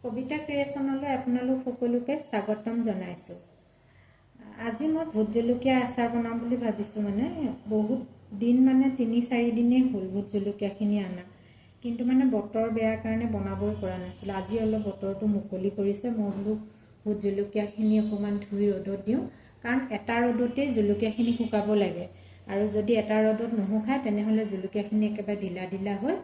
কবিতা ক্ৰিয়েশ্যনলৈ আপোনালোক সকলোকে স্বাগতম জনাইছোঁ। আজি মই ভোট জলকীয়া আচাৰ বনাম বুলি ভাবিছোঁ। মানে বহুত দিন, মানে 3-4 দিনেই হ'ল ভোট জলকীয়াখিনি আনা, কিন্তু মানে বতৰ বেয়া কাৰণে বনাবই পৰা নাছিলোঁ। আজি অলপ বতৰটো মুকলি কৰিছে, মই বোলো ভোট জলকীয়াখিনি অকণমান ধুই ৰ'দত দিওঁ, কাৰণ এটা ৰ'দতেই জলকীয়াখিনি শুকাব লাগে, আৰু যদি এটা ৰ'দত নুশুকায় তেনেহ'লে জলকীয়াখিনি একেবাৰে ঢিলা ঢিলা হৈ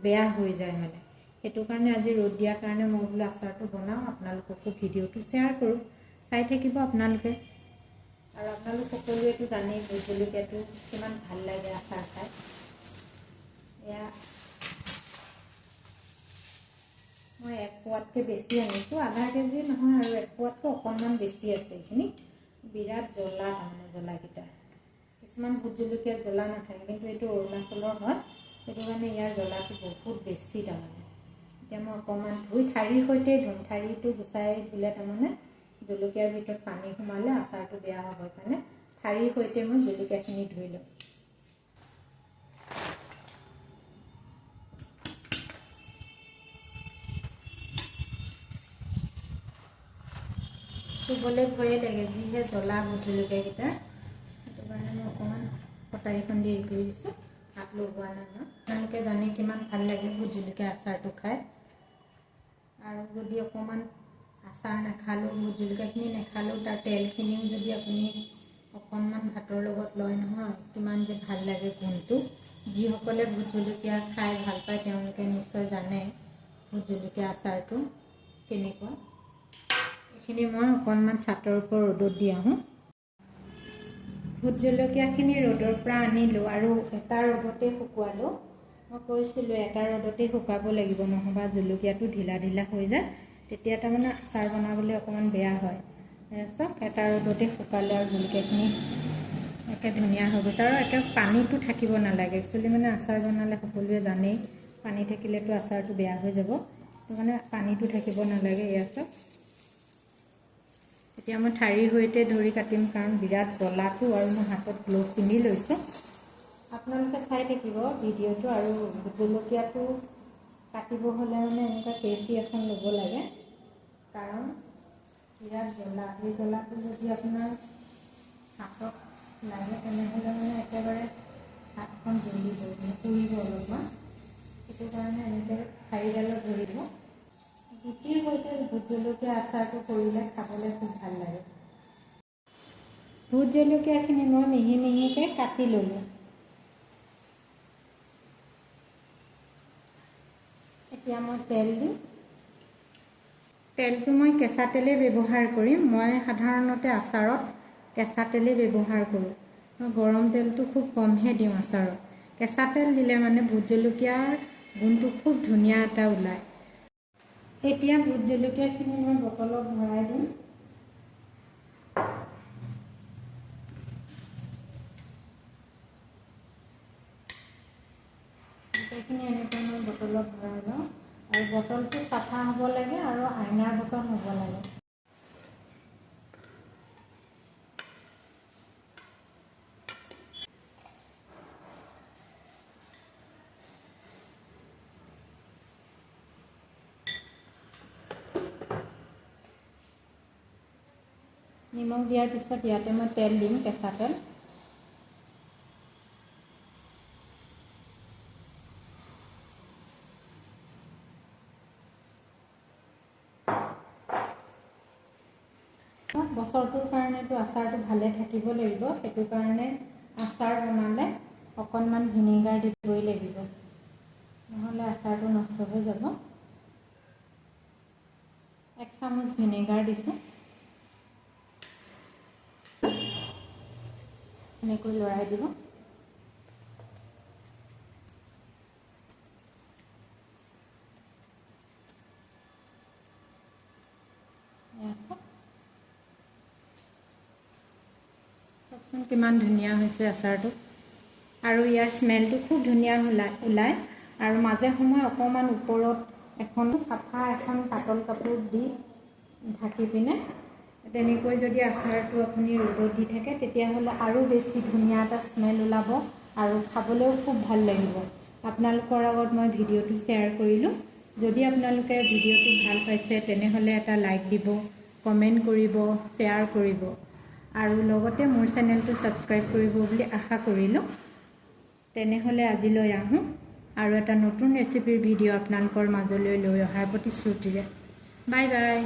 বেয়া হৈ যায়। মানে সেইটো কাৰণে আজি ৰ'দ দিয়াৰ কাৰণে মই বোলো আচাৰটো বনাওঁ, আপোনালোককো ভিডিঅ'টো শ্বেয়াৰ কৰোঁ, চাই থাকিব আপোনালোকে। আৰু আপোনালোক সকলোৱেতো জানেই ভোট জলকীয়াটো কিমান ভাল লাগে আচাৰ খাই। এয়া মই 1 পোৱাতকৈ বেছি আনিছোঁ, আধা কেজি নহয় আৰু 1 পোৱাতকৈ অকণমান বেছি আছে। এইখিনি বিৰাট জ্বলা, তাৰমানে জ্বলাকেইটা। কিছুমান ভোট জলকীয়া জ্বলা নাথাকে, কিন্তু এইটো অৰুণাচলৰ হয়, সেইটো কাৰণে ইয়াৰ জ্বলাটো বহুত বেছি। তাৰমানে এতিয়া মই অকণমান ধুই ঠাৰিৰ সৈতে ধুম, ঠাৰিটো গুচাই ধুলে তাৰমানে জলকীয়াৰ ভিতৰত পানী সোমালে আচাৰটো বেয়া হ'ব, কাৰণে ঠাৰিৰ সৈতে মই জলকীয়াখিনি ধুই লওঁ। চুবলৈ ভয়ে লাগে, যিহে জ্বলা ভোট জলকীয়াকেইটা, সেইটো কাৰণে মই অকণমান কটাৰীখন দি হেৰি কৰি দিছোঁ, হাত লগোৱা নাই। আপোনালোকে জানি কিমান ভাল লাগে ভোট জলকীয়া আচাৰটো খাই। আৰু যদি অকণমান আচাৰ নাখালেও, ভোট জলকীয়াখিনি নাখালেও তাৰ তেলখিনিও যদি আপুনি অকণমান ভাতৰ লগত লয় নহয়, কিমান যে ভাল লাগে গোন্ধটো। যিসকলে ভোট জলকীয়া খাই ভাল পায় তেওঁলোকে নিশ্চয় জানে ভোট জলকীয়া আচাৰটো কেনেকুৱা। এইখিনি মই অকণমান ছাটৰ ওপৰত ৰ'দত দি আহোঁ। ভোট জলকীয়াখিনি ৰ'দৰ পৰা আনিলোঁ আৰু এটা ৰ'দতে শুকুৱালোঁ। মই কৈছিলোঁ এটা ৰ'দতে শুকাব লাগিব, নহ'বা জলকীয়াটো ঢিলা ঢিলা হৈ যায়, তেতিয়া তাৰমানে আচাৰ বনাবলৈ অকণমান বেয়া হয়। চাওক, এটা ৰ'দতে শুকালে আৰু জলকীয়াখিনি একে ধুনীয়া হৈ গৈছে। আৰু একে পানীটো থাকিব নালাগে। একচুৱেলি মানে আচাৰ বনালে সকলোৱে জানেই পানী থাকিলেতো আচাৰটো বেয়া হৈ যাব, সেইটো কাৰণে পানীটো থাকিব নালাগে। এয়া চাওক, এতিয়া মই ঠাৰিৰ সৈতে ধৰি কাটিম, কাৰণ বিৰাট জ্বলাটো, আৰু মই হাতত গ্ল'ভ পিন্ধি লৈছোঁ। আপোনালোকে চাই থাকিব ভিডিঅ'টো। আৰু ভোট জলকীয়াটো কাটিব হ'লে মানে এনেকুৱা কেঁচি এখন ল'ব লাগে, কাৰণ বিৰাট জ্বলা। এই জ্বলাটো যদি আপোনাৰ হাতত লাগে তেনেহ'লে মানে একেবাৰে হাতখন জ্বলি যাব, পুৰিব অলপমান। সেইটো কাৰণে এনেকৈ ঠাৰিডালত ধৰিব। গুটিৰ সৈতে ভোট জলকীয়া আচাৰটো কৰিলে খাবলৈ খুব ভাল লাগে। ভোট জলকীয়াখিনি মই মিহি মিহিকৈ কাটি ল'লোঁ। এতিয়া মই তেল দিম। তেলটো মই কেঁচা তেলেই ব্যৱহাৰ কৰিম। মই সাধাৰণতে আচাৰত কেঁচা তেলেই ব্যৱহাৰ কৰোঁ। মই গৰম তেলটো খুব কমহে দিওঁ আচাৰত। কেঁচা তেল দিলে মানে ভোট জলকীয়াৰ গুণটো খুব ধুনীয়া এটা ওলায়। এতিয়া ভোট জলকীয়াখিনি মই বটলত ভৰাই দিম। গোটেইখিনি এনেকৈ মই বটলত ভৰাই লওঁ, আৰু বটলটো চাফা হ'ব লাগে আৰু আইনাৰ বটল হ'ব লাগে। নিমখ দিয়াৰ পিছত ইয়াতে মই তেল দিম, কেঁচা তেল। বছৰটোৰ কাৰণেতো আচাৰটো ভালে থাকিব লাগিব, সেইটো কাৰণে আচাৰ বনালে অকণমান ভিনেগাৰ দিবই লাগিব, নহ'লে আচাৰটো নষ্ট হৈ যাব। 1 চামুচ ভিনেগাৰ দিছোঁ। এনেকৈ লৰাই দিব। চাওকচোন কিমান ধুনীয়া হৈছে আচাৰটো, আৰু ইয়াৰ স্মেলটো খুব ধুনীয়া ওলায়। আৰু মাজে সময়ে অকণমান ওপৰত এখন চাফা এখন পাতল কাপোৰ দি ঢাকি পিনে তেনেকৈ যদি আচাৰটো আপুনি ৰ'দত দি থাকে, তেতিয়াহ'লে আৰু বেছি ধুনীয়া এটা স্মেল ওলাব আৰু খাবলৈও খুব ভাল লাগিব। আপোনালোকৰ আগত মই ভিডিঅ'টো শ্বেয়াৰ কৰিলোঁ। যদি আপোনালোকে ভিডিঅ'টো ভাল পাইছে তেনেহ'লে এটা লাইক দিব, কমেণ্ট কৰিব, শ্বেয়াৰ কৰিব আৰু লগতে মোৰ চেনেলটো ছাবস্ক্ৰাইব কৰিব বুলি আশা কৰিলোঁ। তেনেহ'লে আজিলৈ আহোঁ আৰু এটা নতুন ৰেচিপিৰ ভিডিঅ' আপোনালোকৰ মাজলৈ লৈ অহাৰ প্ৰতিশ্ৰুতিৰে। Bye bye.